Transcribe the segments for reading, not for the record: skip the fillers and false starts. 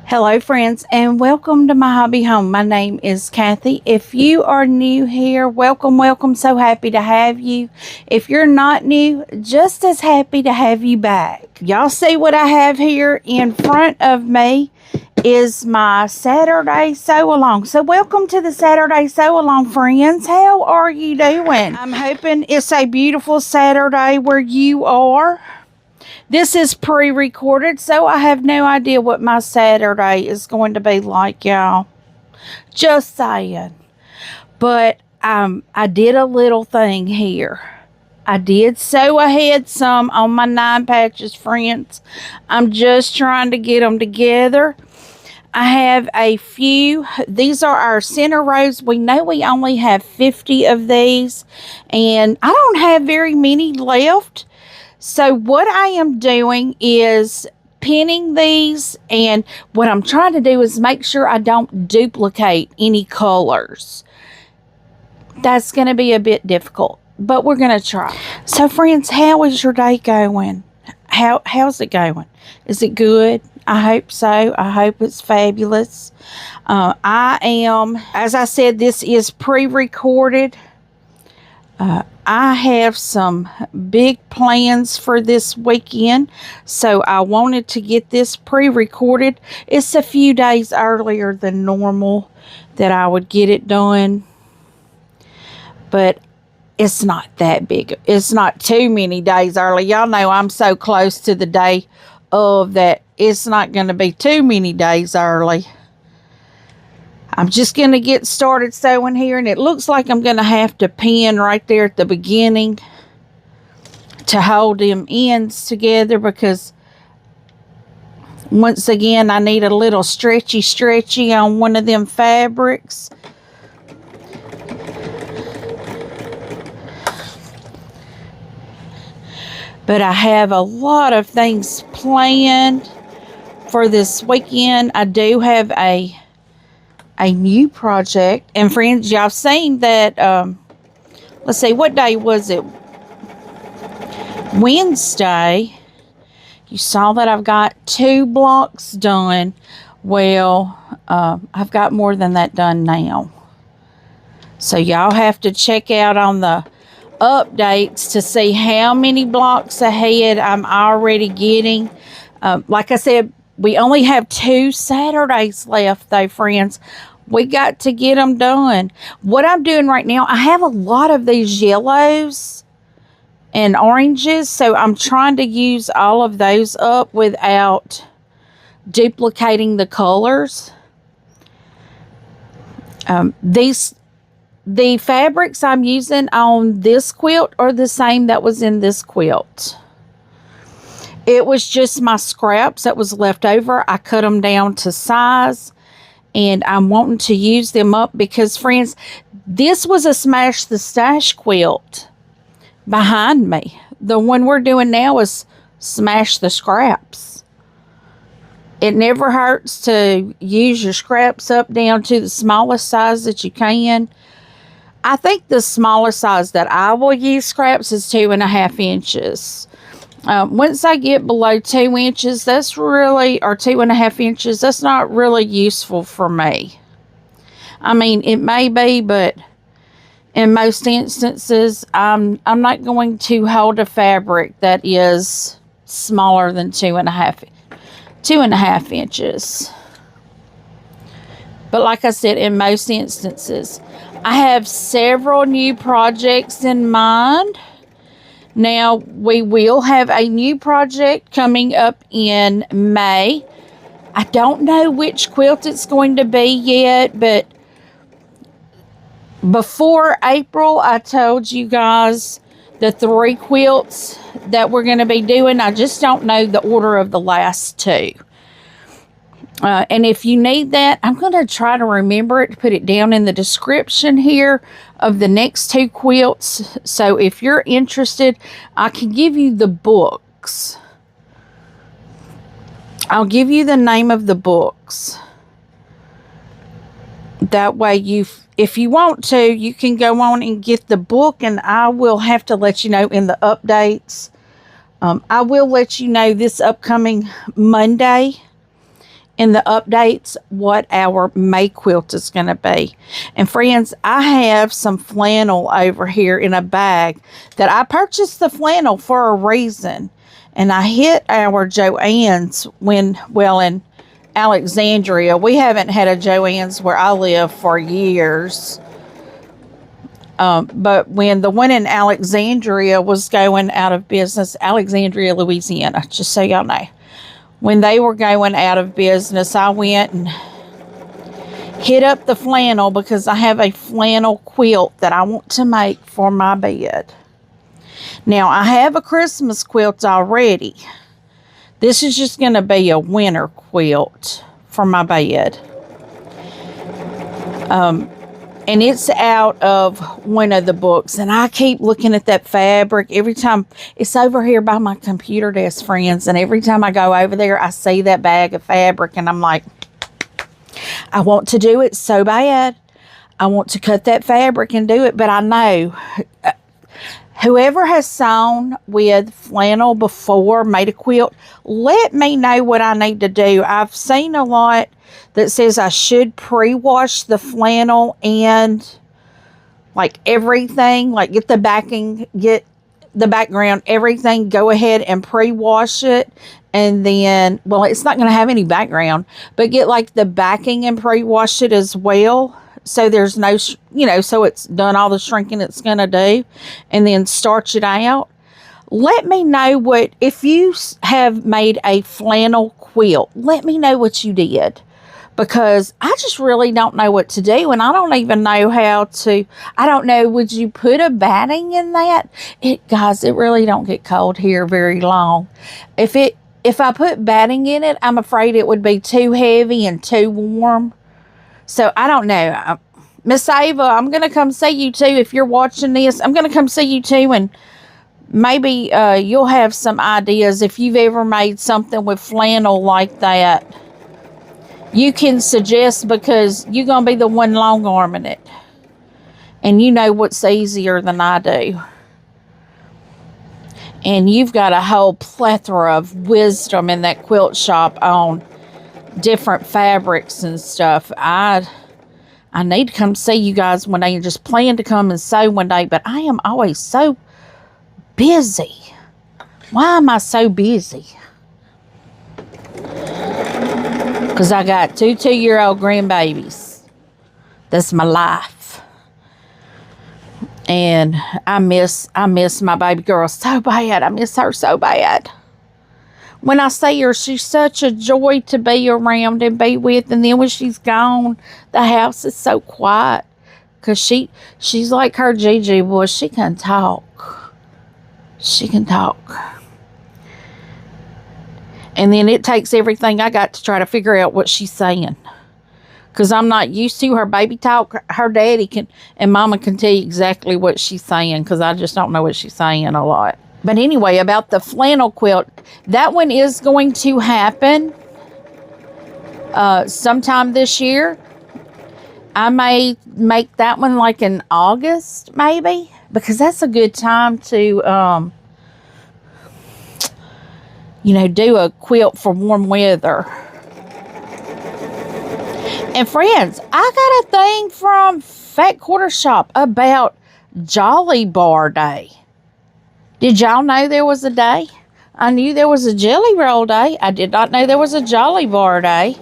Hello friends, and welcome to my hobby home. My name is Cathy. If you are new here, welcome. So happy to have you. If you're not new, just as happy to have you back. Y'all see what I have here in front of me is my Saturday sew along. So welcome to the Saturday sew along, friends. How are you doing? I'm hoping it's a beautiful Saturday where you are. This is pre-recorded, so I have no idea what my Saturday is going to be like, y'all. Just saying. But I did a little thing here. I did sew ahead some on my 9 patches, friends. I'm just trying to get them together. I have a few. These are our center rows. We know we only have 50 of these, and I don't have very many left. So what I am doing is pinning these, and what I'm trying to do is make sure I don't duplicate any colors. That's going to be a bit difficult, but we're going to try. So friends, how is your day going? How's it going? Is it good? I hope so. I hope it's fabulous. I am, as I said, this is pre-recorded. I have some big plans for this weekend, so I wanted to get this pre-recorded. It's a few days earlier than normal that I would get it done, but it's not that big. It's not too many days early. Y'all know I'm so close to the day of that it's not going to be too many days early. I'm just going to get started sewing here, and it looks like I'm going to have to pin right there at the beginning to hold them ends together, because once again I need a little stretchy on one of them fabrics. But I have a lot of things planned for this weekend. I do have a new project, and friends, y'all seen that let's see, what day was it? Wednesday. You saw that I've got 2 blocks done. Well, I've got more than that done now, so y'all have to check out on the updates to see how many blocks ahead I'm already getting. Like I said, we only have 2 Saturdays left though, friends. We got to get them done. What I'm doing right now, I have a lot of these yellows and oranges, so I'm trying to use all of those up without duplicating the colors. The fabrics I'm using on this quilt are the same that was in this quilt. It was just my scraps that was left over. I cut them down to size, and I'm wanting to use them up because, friends, this was a Smash the Stash quilt behind me. The one we're doing now is Smash the Scraps. It never hurts to use your scraps up down to the smallest size that you can. I think the smallest size that I will use scraps is 2.5 inches. Once I get below 2 inches, that's really, or 2.5 inches, that's not really useful for me. I mean, it may be, but in most instances, I'm not going to hold a fabric that is smaller than 2.5 inches. But like I said, in most instances, I have several new projects in mind. Now, we will have a new project coming up in May. I don't know which quilt it's going to be yet, but before April, I told you guys the 3 quilts that we're going to be doing. I just don't know the order of the last 2. And if you need that, I'm going to try to remember it, to put it down in the description here of the next 2 quilts. So if you're interested, I can give you the books. I'll give you the name of the books. That way, if you want to, you can go on and get the book, and I will have to let you know in the updates. I will let you know this upcoming Monday in the updates what our May quilt is going to be. And friends, I have some flannel over here in a bag that I purchased the flannel for a reason. And I hit our Joann's when, well, in Alexandria. We haven't had a Joann's where I live for years. But when the one in Alexandria was going out of business, Alexandria, Louisiana, just so y'all know. When they were going out of business, I went and hit up the flannel because I have a flannel quilt that I want to make for my bed. Now, I have a Christmas quilt already. This is just going to be a winter quilt for my bed. And it's out of one of the books. And I keep looking at that fabric every time. It's over here by my computer desk, friends. And every time I go over there, I see that bag of fabric. And I'm like, I want to do it so bad. I want to cut that fabric and do it. But I know whoever has sewn with flannel before, made a quilt, let me know what I need to do. I've seen a lot that says I should pre-wash the flannel and like everything, like get the backing, get the background, everything, go ahead and pre-wash it. And then, well, it's not going to have any background, but get like the backing and pre-wash it as well. So there's no, so it's done all the shrinking it's going to do, and then starch it out. Let me know if you have made a flannel quilt, let me know what you did, because I just really don't know what to do, and I don't even know how to, I don't know, would you put a batting in that? Guys, it really don't get cold here very long. If I put batting in it, I'm afraid it would be too heavy and too warm. So, I don't know. Miss Ava, I'm going to come see you too. If you're watching this, I'm going to come see you too. And maybe you'll have some ideas. If you've ever made something with flannel like that, you can suggest, because you're going to be the one long arming it. And you know what's easier than I do. And you've got a whole plethora of wisdom in that quilt shop on different fabrics and stuff. I need to come see you guys one day and just plan to come and sew one day, but I am always so busy. Why am I so busy? Because I got two 2-year-old grandbabies. That's my life. And I miss my baby girl so bad. I miss her so bad. When I see her, she's such a joy to be around and be with. And then when she's gone, the house is so quiet. Because she's like her Gigi boy. She can talk. She can talk. And then it takes everything I got to try to figure out what she's saying. Because I'm not used to her baby talk. Her daddy can, and mama can tell you exactly what she's saying. Because I just don't know what she's saying a lot. But anyway, about the flannel quilt, that one is going to happen sometime this year. I may make that one like in August, maybe, because that's a good time to, do a quilt for warm weather. And friends, I got a thing from Fat Quarter Shop about Jolly Bar Day. Did y'all know there was a day? I knew there was a Jelly Roll Day. I did not know there was a Jolly Bar Day.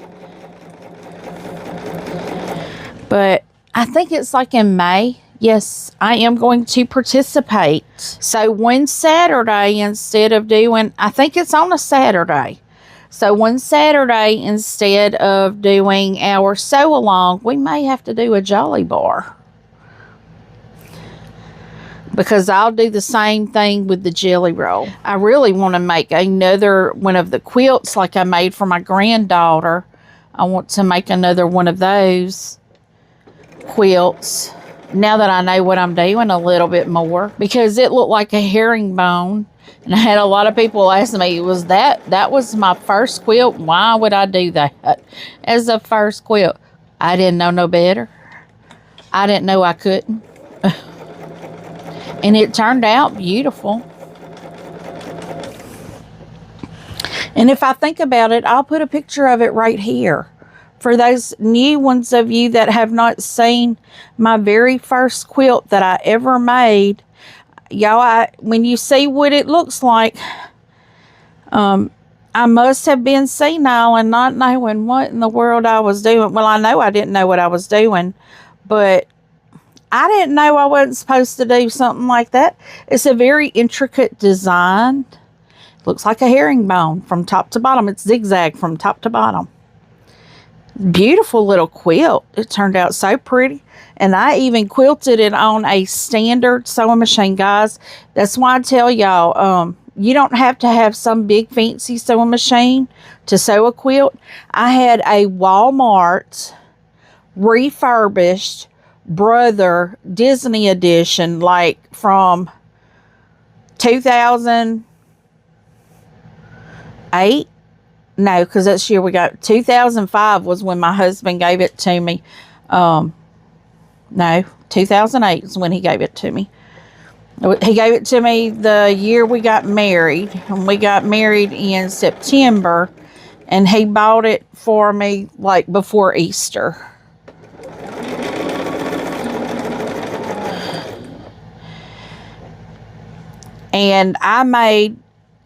But I think it's like in May. Yes, I am going to participate. So one Saturday, instead of doing, I think it's on a Saturday. So one Saturday, instead of doing our sew along, we may have to do a Jolly Bar. Because I'll do the same thing with the Jelly Roll. I really want to make another one of the quilts like I made for my granddaughter. I want to make another one of those quilts now that I know what I'm doing a little bit more. Because it looked like a herringbone. And I had a lot of people ask me, that was my first quilt? Why would I do that as a first quilt? I didn't know no better. I didn't know I couldn't. And it turned out beautiful. And if I think about it, I'll put a picture of it right here. For those new ones of you that have not seen my very first quilt that I ever made, y'all, when you see what it looks like, I must have been senile and not knowing what in the world I was doing. Well, I know I didn't know what I was doing, but I didn't know I wasn't supposed to do something like that. It's a very intricate design. Looks like a herringbone from top to bottom. It's zigzag from top to bottom. Beautiful little quilt. It turned out so pretty. And I even quilted it on a standard sewing machine, guys. That's why I tell y'all, you don't have to have some big fancy sewing machine to sew a quilt. I had a Walmart refurbished Brother Disney edition, like from 2008. No, because that's the year we got. 2005 was when my husband gave it to me. No, 2008 is when he gave it to me. He gave it to me the year we got married. And we got married in September. And he bought it for me like before Easter. And I made...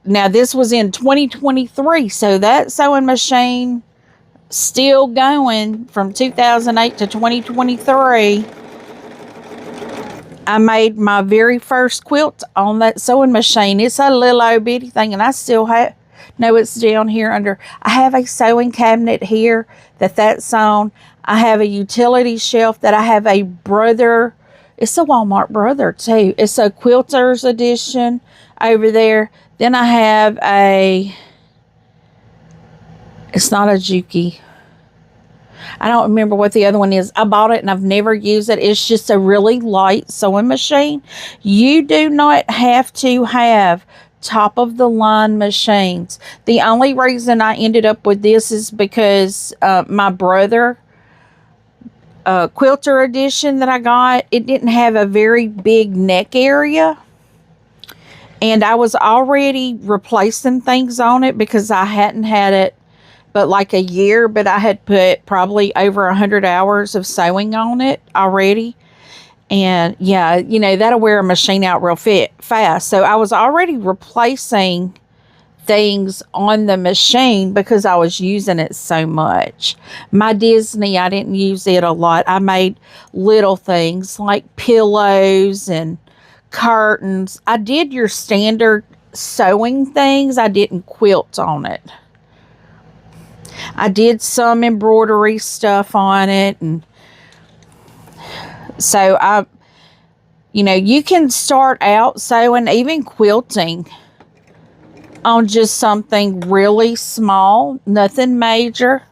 Now, this was in 2023, so that sewing machine still going from 2008 to 2023. I made my very first quilt on that sewing machine. It's a little old bitty thing, and I still have... No, it's down here under... I have a sewing cabinet here that's on. I have a utility shelf that I have a Brother... It's a Walmart Brother, too. It's a Quilter's edition over there. Then I have a, it's not a Juki. I don't remember what the other one is. I bought it and I've never used it. It's just a really light sewing machine. You do not have to have top of the line machines. The only reason I ended up with this is because my Brother Quilter edition that I got, it didn't have a very big neck area. And I was already replacing things on it because I hadn't had it but like a year. But I had put probably over 100 hours of sewing on it already. And yeah, you know, that'll wear a machine out real fast. So I was already replacing things on the machine because I was using it so much. My Disney, I didn't use it a lot. I made little things like pillows and curtains. I did your standard sewing things. I didn't quilt on it. I did some embroidery stuff on it. And so you know, you can start out sewing, even quilting, on just something really small, nothing major.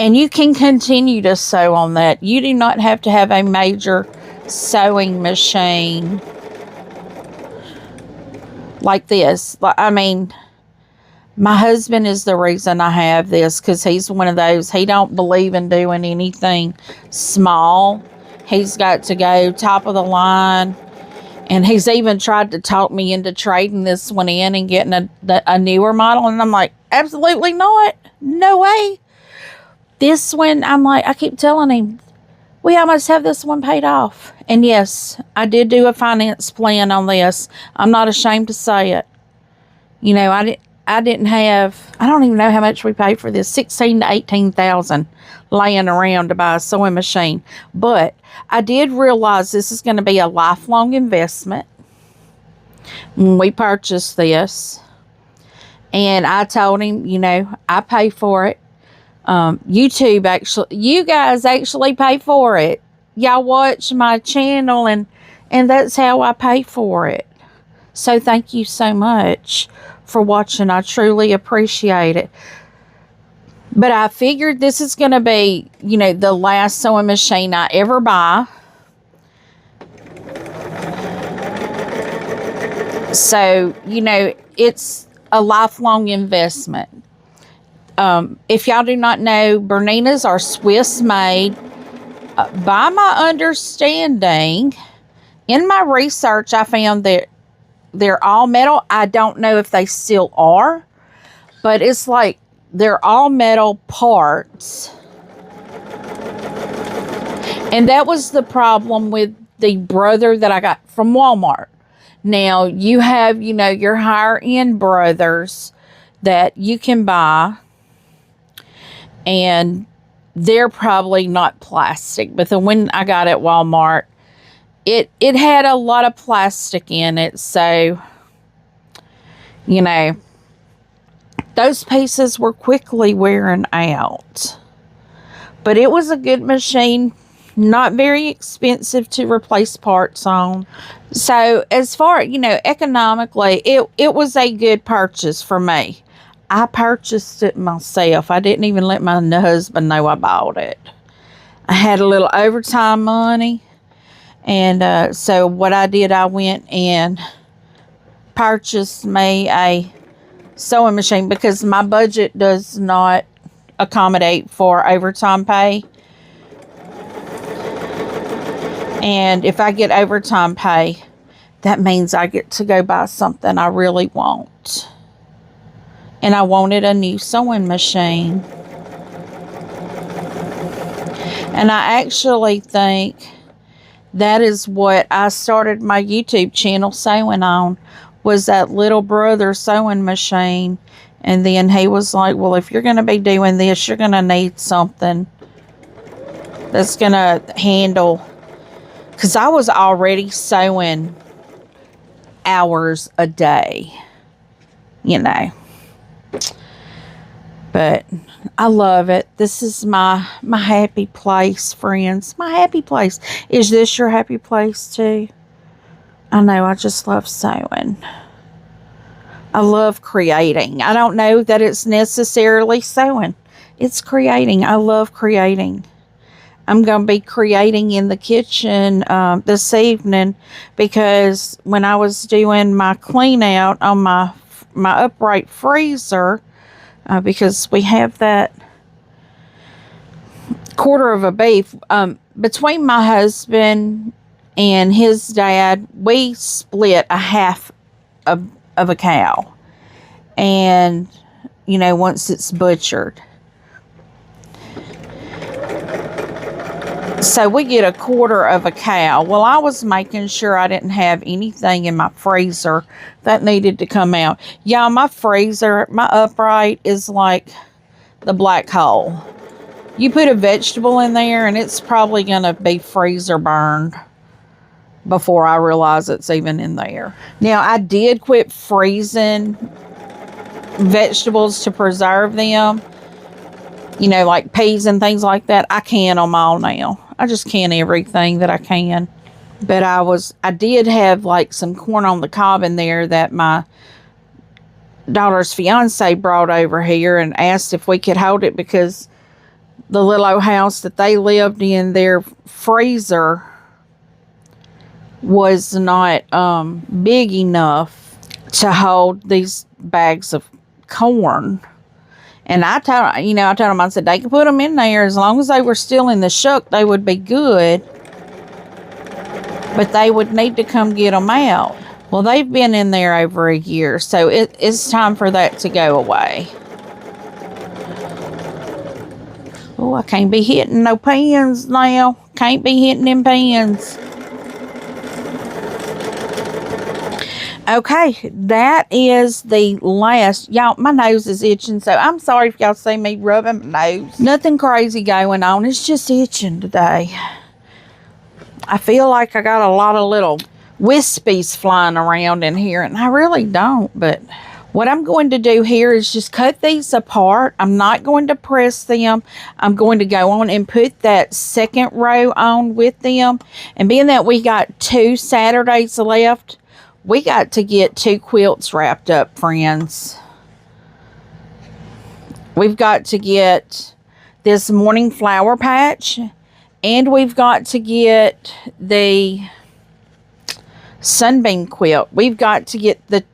And you can continue to sew on that. You do not have to have a major sewing machine like this. I mean, my husband is the reason I have this, because he's one of those, he don't believe in doing anything small. He's got to go top of the line. And he's even tried to talk me into trading this one in and getting a newer model. And I'm like, absolutely not. No way. This one, I'm like, I keep telling him, we almost have this one paid off. And yes, I did do a finance plan on this. I'm not ashamed to say it. You know, I didn't have, I don't even know how much we paid for this, 16 to 18,000 laying around to buy a sewing machine. But I did realize this is going to be a lifelong investment when we purchased this. And I told him, you know, I pay for it. You guys actually pay for it. Y'all watch my channel and that's how I pay for it. So thank you so much for watching. I truly appreciate it. But I figured this is going to be, you know, the last sewing machine I ever buy. So, you know, it's a lifelong investment. If y'all do not know, Berninas are Swiss made. By my understanding, In my research, I found that they're all metal. I don't know if they still are, but it's like they're all metal parts. And that was the problem with the brother that I got from Walmart. Now, you have, you know, your higher end brothers that you can buy, and they're probably not plastic. But the one I got at Walmart, it had a lot of plastic in it. So, you know, those pieces were quickly wearing out. But it was a good machine. Not very expensive to replace parts on. So as far, you know, economically, it was a good purchase for me. I purchased it myself. I didn't even let my husband know I bought it. I had a little overtime money. And so what I did, I went and purchased me a sewing machine because my budget does not accommodate for overtime pay. And if I get overtime pay, that means I get to go buy something I really want. And I wanted a new sewing machine. And I actually think that is what I started my YouTube channel sewing on, was that little brother sewing machine. And then he was like, well, if you're going to be doing this, you're going to need something that's going to handle... Because I was already sewing hours a day, you know. But I love it. This is my happy place, friends. My happy place. Is this your happy place too? I know, I just love sewing. I love creating. I don't know that it's necessarily sewing. It's creating. I love creating. I'm going to be creating in the kitchen this evening, because when I was doing my clean out on my upright freezer, because we have that quarter of a beef, between my husband and his dad, we split a half of a cow. And, you know, once it's butchered. So we get a quarter of a cow. Well, I was making sure I didn't have anything in my freezer that needed to come out. Yeah, my freezer, my upright is like the black hole. You put a vegetable in there and it's probably going to be freezer burned before I realize it's even in there. Now, I did quit freezing vegetables to preserve them. You know, like peas and things like that. I can them all now. I just can everything that I can. But I did have like some corn on the cob in there that my daughter's fiance brought over here and asked if we could hold it, because the little old house that they lived in, their freezer was not big enough to hold these bags of corn. And I told them, I said, they could put them in there as long as they were still in the shuck, they would be good. But they would need to come get them out. Well, they've been in there over a year, so it's time for that to go away. Oh, I can't be hitting no pans now. Can't be hitting them pans. Okay, that is the last. Y'all, my nose is itching, so I'm sorry if y'all see me rubbing my nose. Nothing crazy going on. It's just itching today. I feel like I got a lot of little wispies flying around in here, and I really don't. But what I'm going to do here is just cut these apart. I'm not going to press them. I'm going to go on and put that second row on with them. And being that we got 2 Saturdays left, we got to get 2 quilts wrapped up, friends. We've got to get this morning flower patch, and we've got to get the sunbeam quilt. We've got to get the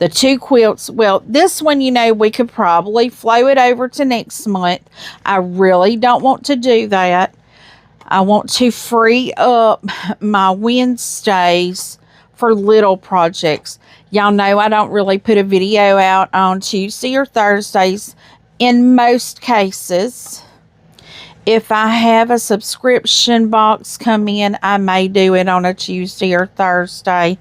2 quilts. Well, this one, you know, we could probably flow it over to next month. I really don't want to do that. I want to free up my Wednesdays for little projects. Y'all know I don't really put a video out on Tuesday or Thursdays in most cases. If I have a subscription box come in, I may do it on a Tuesday or Thursday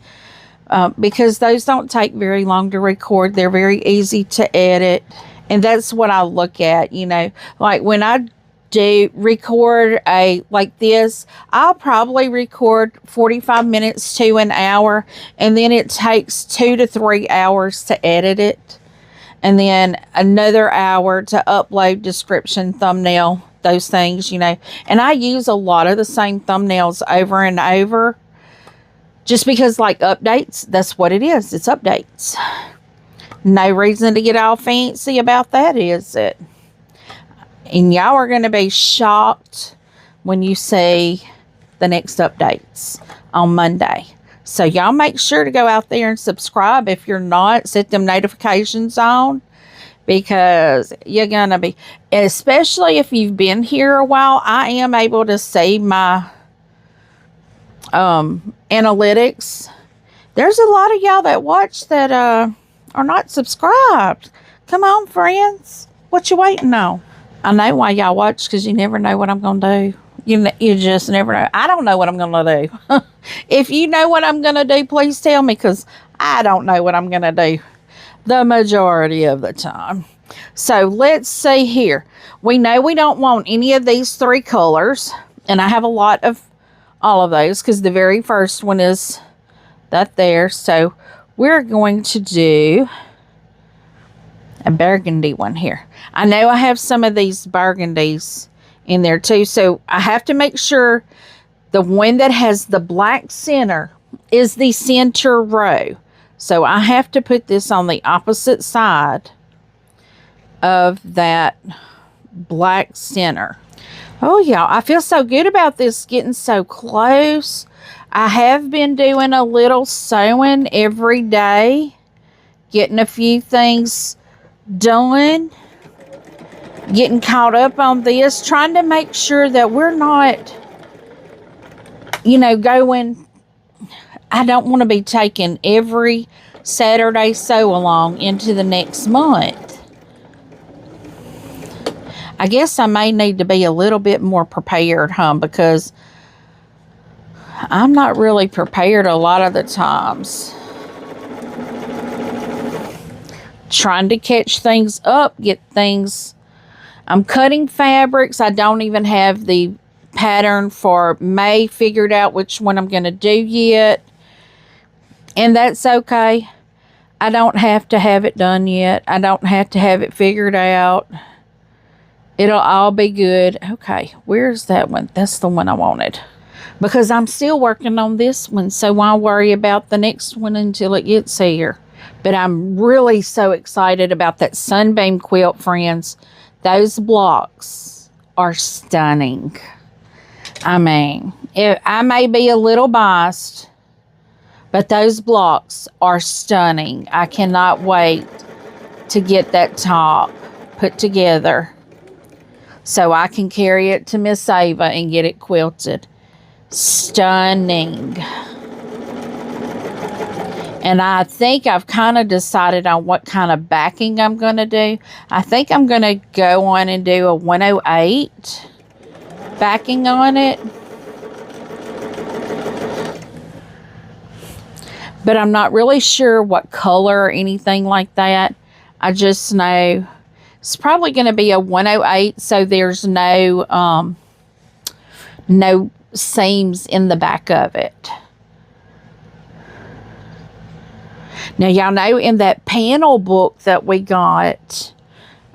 because those don't take very long to record. They're very easy to edit. And that's what I look at, you know. Like when I do record like this, I'll probably record 45 minutes to an hour, and then it takes 2 to 3 hours to edit it, and then another hour to upload, description, thumbnail, those things, you know. And I use a lot of the same thumbnails over and over just because, like, updates, that's what it is. It's updates. No reason to get all fancy about that, is it? And y'all are going to be shocked when you see the next updates on Monday. So y'all make sure to go out there and subscribe. If you're not, set them notifications on, because you're going to be, especially if you've been here a while, I am able to see my analytics. There's a lot of y'all that watch that are not subscribed. Come on, friends. What you waiting on? I know why y'all watch, because you never know what I'm going to do. You just never know. I don't know what I'm going to do. If you know what I'm going to do, please tell me, because I don't know what I'm going to do the majority of the time. So let's see here. We know we don't want any of these 3 colors. And I have a lot of all of those, because the very first one is that there. So we're going to do a burgundy one here. I know I have some of these burgundies in there too, so I have to make sure the one that has the black center is the center row. So I have to put this on the opposite side of that black center. Oh, y'all, I feel so good about this getting so close. I have been doing a little sewing every day, getting a few things done, getting caught up on this, trying to make sure that we're not, you know, going, I don't want to be taking every Saturday sew along into the next month. I guess I may need to be a little bit more prepared, because I'm not really prepared a lot of the times. Trying to catch things up, get things. I'm cutting fabrics. I don't even have the pattern for May figured out which one I'm going to do yet. And that's okay. I don't have to have it done yet. I don't have to have it figured out. It'll all be good. Okay, where's that one? That's the one I wanted. Because I'm still working on this one, so why worry about the next one until it gets here? But I'm really so excited about that Sunbeam quilt, friends. Those blocks are stunning. I mean, I may be a little biased, but those blocks are stunning. I cannot wait to get that top put together so I can carry it to Miss Ava and get it quilted. Stunning. And I think I've kind of decided on what kind of backing I'm going to do. I think I'm going to go on and do a 108 backing on it. But I'm not really sure what color or anything like that. I just know it's probably going to be a 108, so there's no seams in the back of it. Now, y'all know in that panel book that we got,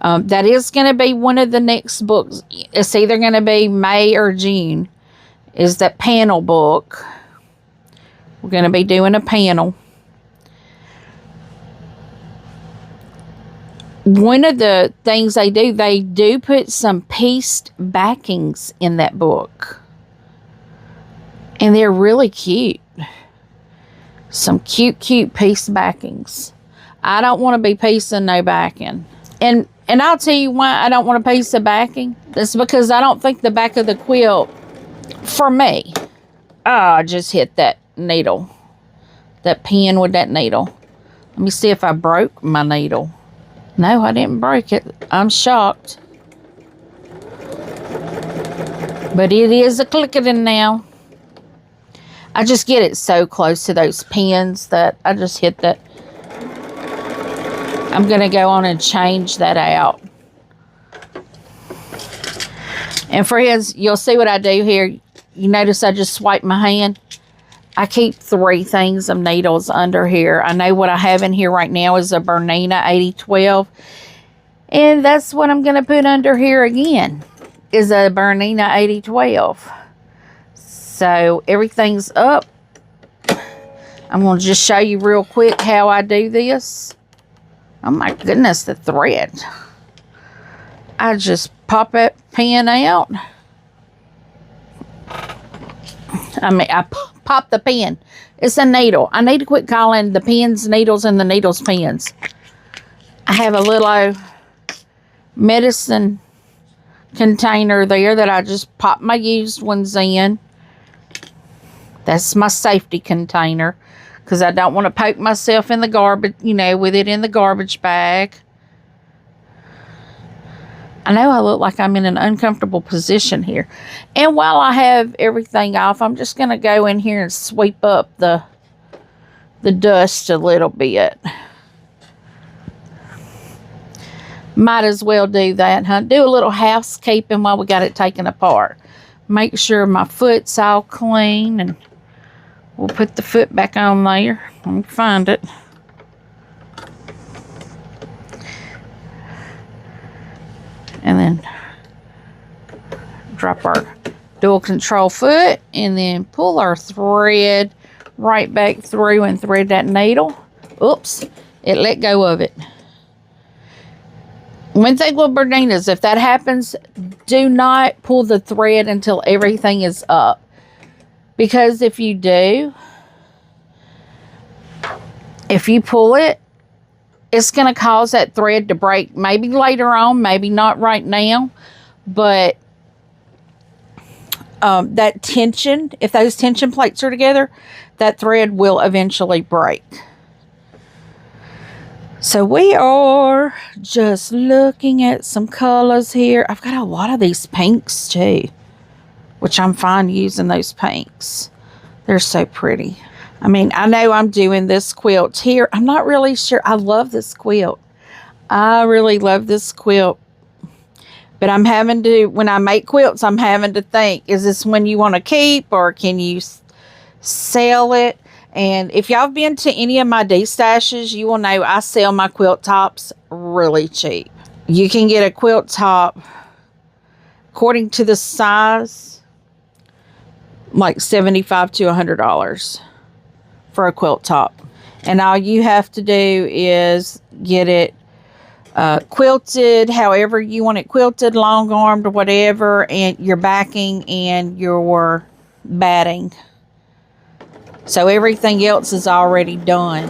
that is going to be one of the next books. It's either going to be May or June, is that panel book. We're going to be doing a panel. One of the things they do put some pieced backings in that book. And they're really cute. Some cute piece backings. I don't want to be piecing no backing. And I'll tell you why I don't want to piece the backing. That's because I don't think the back of the quilt For me. Oh, I just hit that needle. That pin with that needle. Let me see if I broke my needle. No, I didn't break it. I'm shocked. But it is a clicking now. I just get it so close to those pins that I just hit that. I'm going to go on and change that out. And friends, you'll see what I do here. You notice I just swipe my hand. I keep 3 things of needles under here. I know what I have in here right now is a Bernina 8012. And that's what I'm going to put under here again, is a Bernina 8012. So everything's up. I'm going to just show you real quick how I do this. Oh my goodness, the thread. I just pop that pin out. I pop the pin. It's a needle. I need to quit calling the pins needles and the needles pins. I have a little medicine container there that I just pop my used ones in. That's my safety container because I don't want to poke myself in the garbage, you know, with it in the garbage bag. I know I look like I'm in an uncomfortable position here. And while I have everything off, I'm just going to go in here and sweep up the dust a little bit. Might as well do that, huh? Do a little housekeeping while we got it taken apart. Make sure my foot's all clean, and we'll put the foot back on there. Let me find it. And then drop our dual control foot and then pull our thread right back through and thread that needle. Oops, it let go of it. One thing with Berninas, if that happens, do not pull the thread until everything is up. Because if you do, if you pull it, it's going to cause that thread to break. Maybe later on, maybe not right now. But that tension, if those tension plates are together, that thread will eventually break. So we are just looking at some colors here. I've got a lot of these pinks too, which I'm fine using those pinks. They're so pretty. I mean, I know I'm doing this quilt here. I'm not really sure. I love this quilt. I really love this quilt. But I'm having to, when I make quilts, I'm having to think, is this one you want to keep or can you sell it? And if y'all have been to any of my D-stashes, you will know I sell my quilt tops really cheap. You can get a quilt top, according to the size, like $75 to $100 for a quilt top. And all you have to do is get it quilted, however you want it quilted, long armed or whatever, and your backing and your batting. So everything else is already done.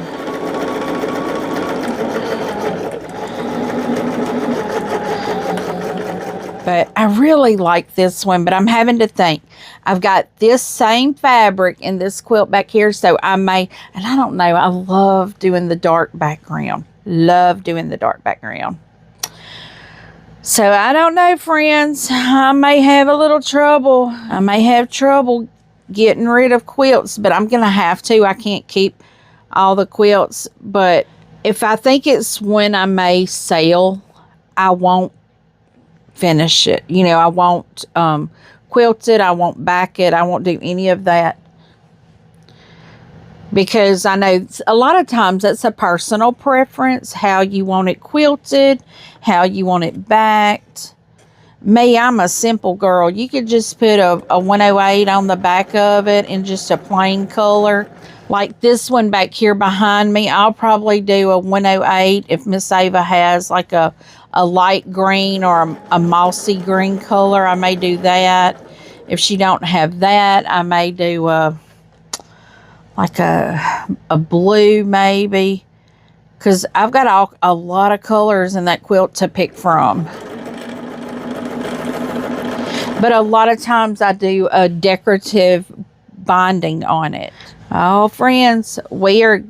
But I really like this one, but I'm having to think. I've got this same fabric in this quilt back here, so I may, and I don't know, I love doing the dark background. Love doing the dark background. So I don't know, friends. I may have a little trouble. I may have trouble getting rid of quilts, but I'm going to have to. I can't keep all the quilts, but if I think it's when I may sell, I won't finish it. You know, I won't quilt it. I won't back it. I won't do any of that. Because I know a lot of times that's a personal preference, how you want it quilted, how you want it backed. Me, I'm a simple girl. You could just put a 108 on the back of it in just a plain color. Like this one back here behind me, I'll probably do a 108 if Miss Ava has like a light green or a mossy green color. I may do that. If she don't have that, I may do like a blue maybe. Because I've got a lot of colors in that quilt to pick from. But a lot of times I do a decorative binding on it. Oh, friends, we are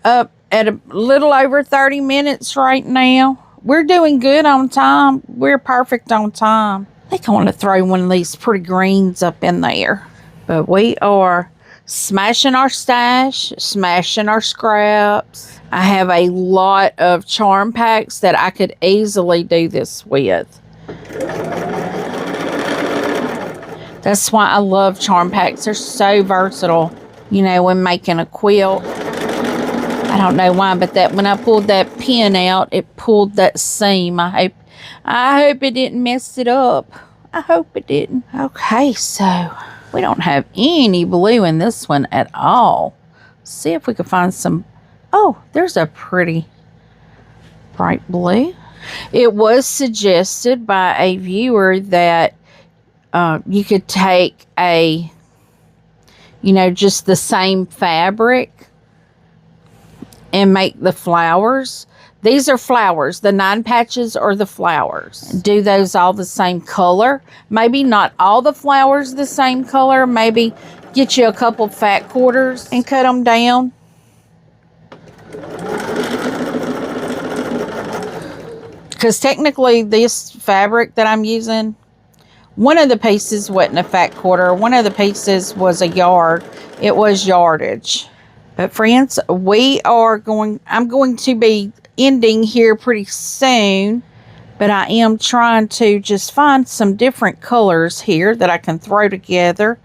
up at a little over 30 minutes right now. We're doing good on time. We're perfect on time. I think I want to throw one of these pretty greens up in there. But we are smashing our stash, smashing our scraps. I have a lot of charm packs that I could easily do this with. That's why I love charm packs. They're so versatile, you know, when making a quilt. I don't know why, but that when I pulled that pin out, it pulled that seam. I hope it didn't mess it up. I hope it didn't. Okay, so we don't have any blue in this one at all. Let's see if we can find some. Oh, there's a pretty bright blue. It was suggested by a viewer that you could take a, you know, just the same fabric and make the flowers. These are flowers. The 9 patches are the flowers. Do those all the same color. Maybe not all the flowers the same color. Maybe get you a couple fat quarters and cut them down. Because technically this fabric that I'm using, one of the pieces wasn't a fat quarter. One of the pieces was a yard. It was yardage. But friends, I'm going to be ending here pretty soon. But I am trying to just find some different colors here that I can throw together.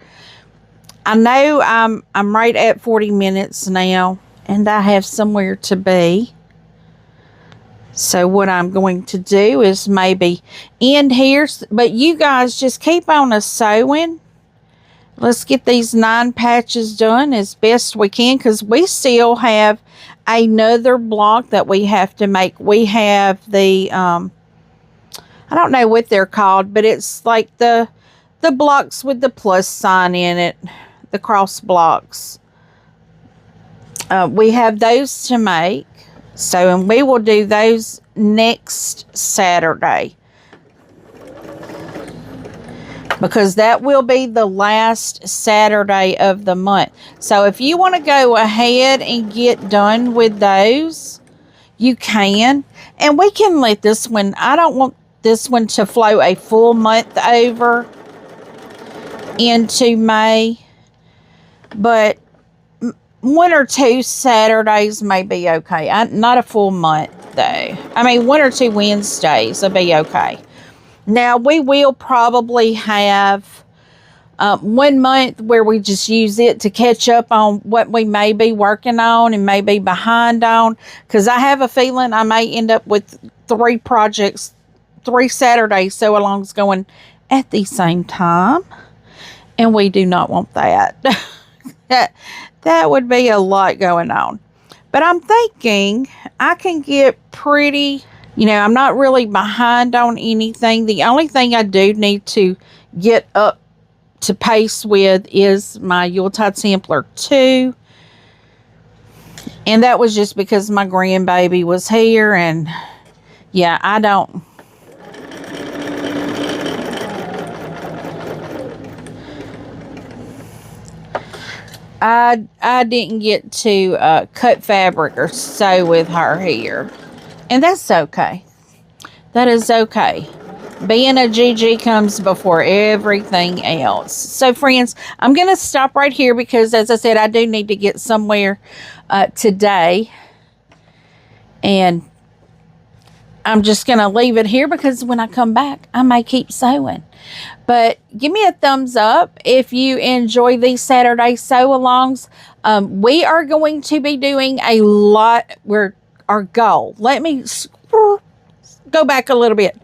I know I'm right at 40 minutes now. And I have somewhere to be. So what I'm going to do is maybe end here. But you guys just keep on sewing. Let's get these 9 patches done as best we can, because we still have another block that we have to make. We have the, I don't know what they're called, but it's like the blocks with the plus sign in it, the cross blocks. We have those to make. So, and we will do those next Saturday, because that will be the last Saturday of the month. So if you want to go ahead and get done with those, you can. And we can let this one, I don't want this one to flow a full month over into May, but 1 or 2 Saturdays may be okay. Not a full month though. I mean, 1 or 2 Wednesdays will be okay. Now, we will probably have 1 month where we just use it to catch up on what we may be working on and may be behind on. Because I have a feeling I may end up with 3 projects, 3 Saturdays sew-alongs going at the same time. And we do not want that. That would be a lot going on. But I'm thinking I can get pretty, you know, I'm not really behind on anything. The only thing I do need to get up to pace with is my Yuletide Sampler 2. And that was just because my grandbaby was here. And yeah, I didn't get to cut fabric or sew with her here. And that's okay. That is okay. Being a GG comes before everything else. So, friends, I'm going to stop right here because, as I said, I do need to get somewhere today. And I'm just going to leave it here because when I come back, I may keep sewing. But give me a thumbs up if you enjoy these Saturday sew-alongs. We are going to be doing a lot. Our goal. Let me go back a little bit.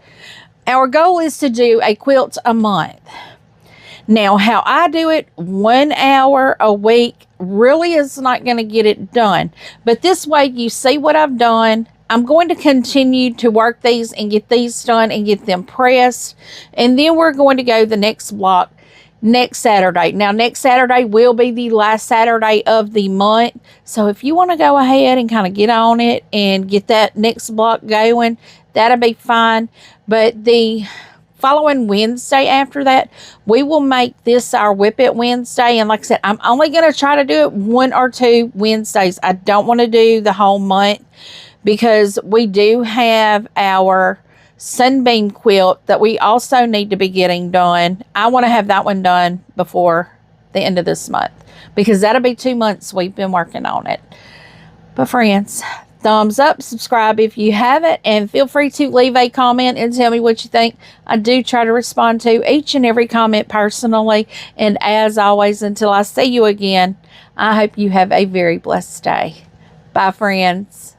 Our goal is to do a quilt a month. Now, how I do it, 1 hour a week, really is not going to get it done. But this way, you see what I've done. I'm going to continue to work these and get these done and get them pressed. And then we're going to go the next block next Saturday. Now, next Saturday will be the last Saturday of the month. So if you want to go ahead and kind of get on it and get that next block going, that'll be fine. But the following Wednesday after that, we will make this our Whip It Wednesday. And like I said, I'm only going to try to do it 1 or 2 Wednesdays. I don't want to do the whole month because we do have our Sunbeam quilt that we also need to be getting done. I want to have that one done before the end of this month because that'll be 2 months we've been working on it. But friends, thumbs up, subscribe if you haven't, and feel free to leave a comment and tell me what you think. I do try to respond to each and every comment personally. And as always, until I see you again, I hope you have a very blessed day. Bye, friends.